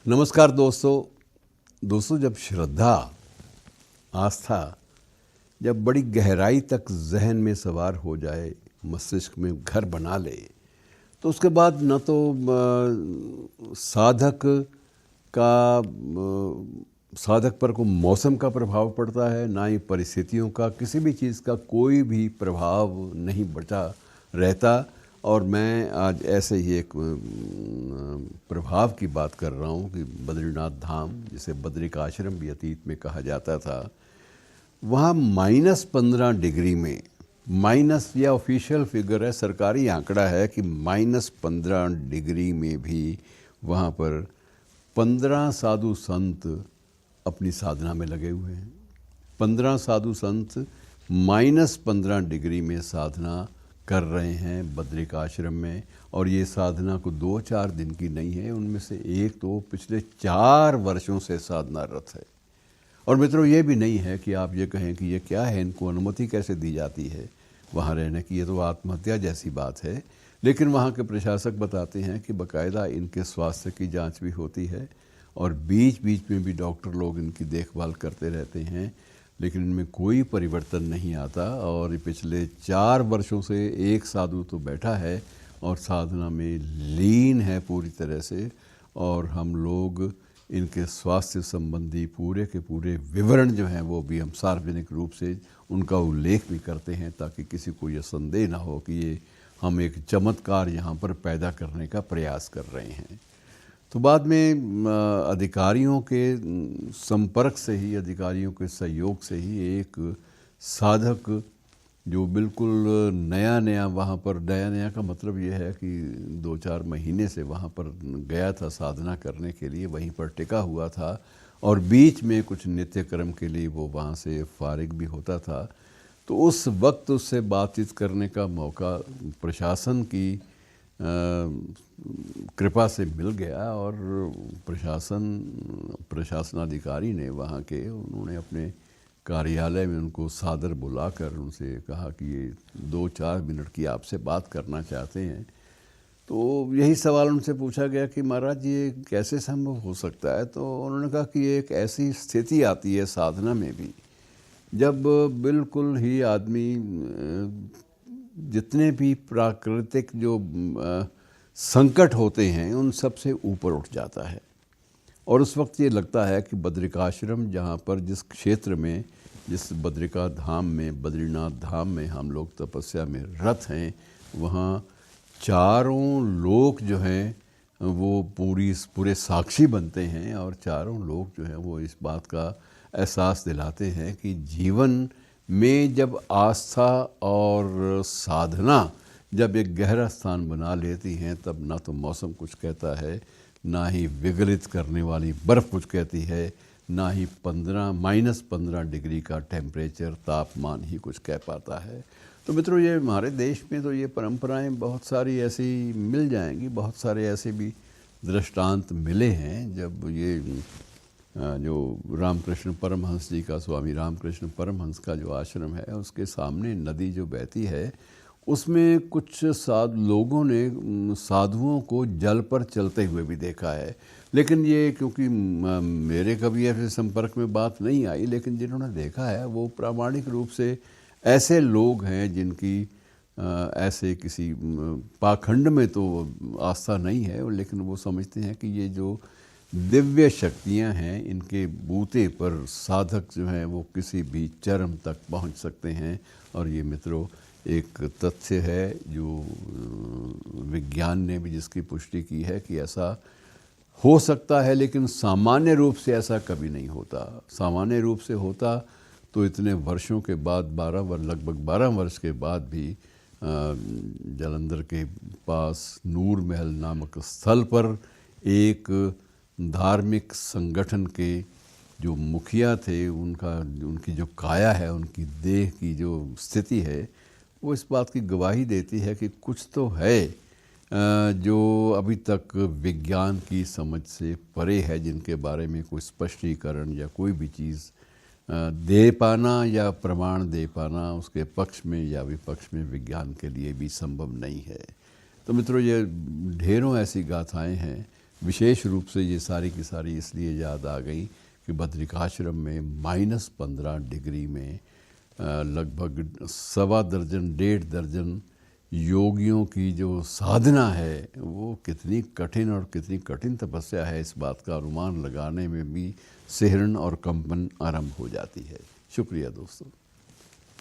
नमस्कार दोस्तों, जब श्रद्धा, आस्था जब बड़ी गहराई तक जहन में सवार हो जाए, मस्तिष्क में घर बना ले, तो उसके बाद न तो साधक पर को मौसम का प्रभाव पड़ता है, ना ही परिस्थितियों का, किसी भी चीज़ का कोई भी प्रभाव नहीं बचा रहता। और मैं आज ऐसे ही एक प्रभाव की बात कर रहा हूँ कि बद्रीनाथ धाम, जिसे बद्रिकाश्रम भी अतीत में कहा जाता था, वहाँ -15 डिग्री में, माइनस या ऑफिशियल फिगर है, सरकारी आंकड़ा है कि -15 डिग्री में भी वहाँ पर 15 साधु संत अपनी साधना में लगे हुए हैं। 15 साधु संत -15 डिग्री में साधना कर रहे हैं बद्रिकाश्रम में। और ये साधना को 2-4 दिन की नहीं है, उनमें से एक तो पिछले 4 वर्षों से साधनारत है। और मित्रों, ये भी नहीं है कि आप ये कहें कि ये क्या है, इनको अनुमति कैसे दी जाती है वहाँ रहने की, ये तो आत्महत्या जैसी बात है। लेकिन वहाँ के प्रशासक बताते हैं कि बाकायदा इनके स्वास्थ्य की जांच भी होती है और बीच बीच में भी डॉक्टर लोग इनकी देखभाल करते रहते हैं, लेकिन इनमें कोई परिवर्तन नहीं आता। और पिछले 4 वर्षों से एक साधु तो बैठा है और साधना में लीन है पूरी तरह से। और हम लोग इनके स्वास्थ्य संबंधी पूरे के पूरे विवरण जो हैं वो भी हम सार्वजनिक रूप से उनका उल्लेख भी करते हैं, ताकि किसी को ये संदेह ना हो कि ये हम एक चमत्कार यहाँ पर पैदा करने का प्रयास कर रहे हैं। तो बाद में अधिकारियों के संपर्क से ही, अधिकारियों के सहयोग से ही एक साधक जो बिल्कुल नया वहाँ पर, नया का मतलब ये है कि 2-4 महीने से वहाँ पर गया था साधना करने के लिए, वहीं पर टिका हुआ था और बीच में कुछ नित्यक्रम के लिए वो वहाँ से फारिग भी होता था। तो उस वक्त उससे बातचीत करने का मौका प्रशासन की कृपा से मिल गया। और प्रशासनाधिकारी ने वहाँ के, उन्होंने अपने कार्यालय में उनको सादर बुलाकर उनसे कहा कि ये 2-4 मिनट की आपसे बात करना चाहते हैं। तो यही सवाल उनसे पूछा गया कि महाराज ये कैसे संभव हो सकता है। तो उन्होंने कहा कि एक ऐसी स्थिति आती है साधना में भी, जब बिल्कुल ही आदमी जितने भी प्राकृतिक जो संकट होते हैं उन सब से ऊपर उठ जाता है। और उस वक्त ये लगता है कि बद्रिकाश्रम, जहाँ पर जिस क्षेत्र में, जिस बद्रिका धाम में, बद्रीनाथ धाम में हम लोग तपस्या में रत हैं, वहाँ चारों लोक जो हैं वो पूरे साक्षी बनते हैं। और चारों लोग जो हैं वो इस बात का एहसास दिलाते हैं कि जीवन में जब आस्था और साधना जब एक गहरा स्थान बना लेती हैं, तब ना तो मौसम कुछ कहता है, ना ही विगलित करने वाली बर्फ़ कुछ कहती है, ना ही -15 डिग्री का टेम्परेचर, तापमान ही कुछ कह पाता है। तो मित्रों, ये हमारे देश में तो ये परंपराएं बहुत सारी ऐसी मिल जाएंगी, बहुत सारे ऐसे भी दृष्टांत मिले हैं। जब ये जो रामकृष्ण परमहंस जी का, स्वामी रामकृष्ण परमहंस का जो आश्रम है, उसके सामने नदी जो बहती है, उसमें कुछ लोगों ने साधुओं को जल पर चलते हुए भी देखा है। लेकिन ये, क्योंकि मेरे कभी ऐसे संपर्क में बात नहीं आई, लेकिन जिन्होंने देखा है वो प्रामाणिक रूप से ऐसे लोग हैं जिनकी ऐसे किसी पाखंड में तो आस्था नहीं है, लेकिन वो समझते हैं कि ये जो दिव्य शक्तियां हैं, इनके बूते पर साधक जो हैं वो किसी भी चरम तक पहुंच सकते हैं। और ये मित्रों एक तथ्य है जो विज्ञान ने भी जिसकी पुष्टि की है कि ऐसा हो सकता है, लेकिन सामान्य रूप से ऐसा कभी नहीं होता। सामान्य रूप से होता तो इतने वर्षों के बाद, लगभग 12 वर्ष के बाद भी जालंधर के पास नूर महल नामक स्थल पर एक धार्मिक संगठन के जो मुखिया थे, उनकी जो काया है, उनकी देह की जो स्थिति है, वो इस बात की गवाही देती है कि कुछ तो है जो अभी तक विज्ञान की समझ से परे है, जिनके बारे में कोई स्पष्टीकरण या कोई भी चीज़ दे पाना या प्रमाण दे पाना उसके पक्ष में या विपक्ष में विज्ञान के लिए भी संभव नहीं है। तो मित्रों, ये ढेरों ऐसी गाथाएं हैं विशेष रूप से ये सारी की सारी इसलिए याद आ गई कि बद्रिकाश्रम में -15 डिग्री में लगभग 1.25 दर्जन 1.5 दर्जन योगियों की जो साधना है वो कितनी कठिन और कितनी कठिन तपस्या है, इस बात का अनुमान लगाने में भी सिहरन और कंपन आरंभ हो जाती है। शुक्रिया दोस्तों।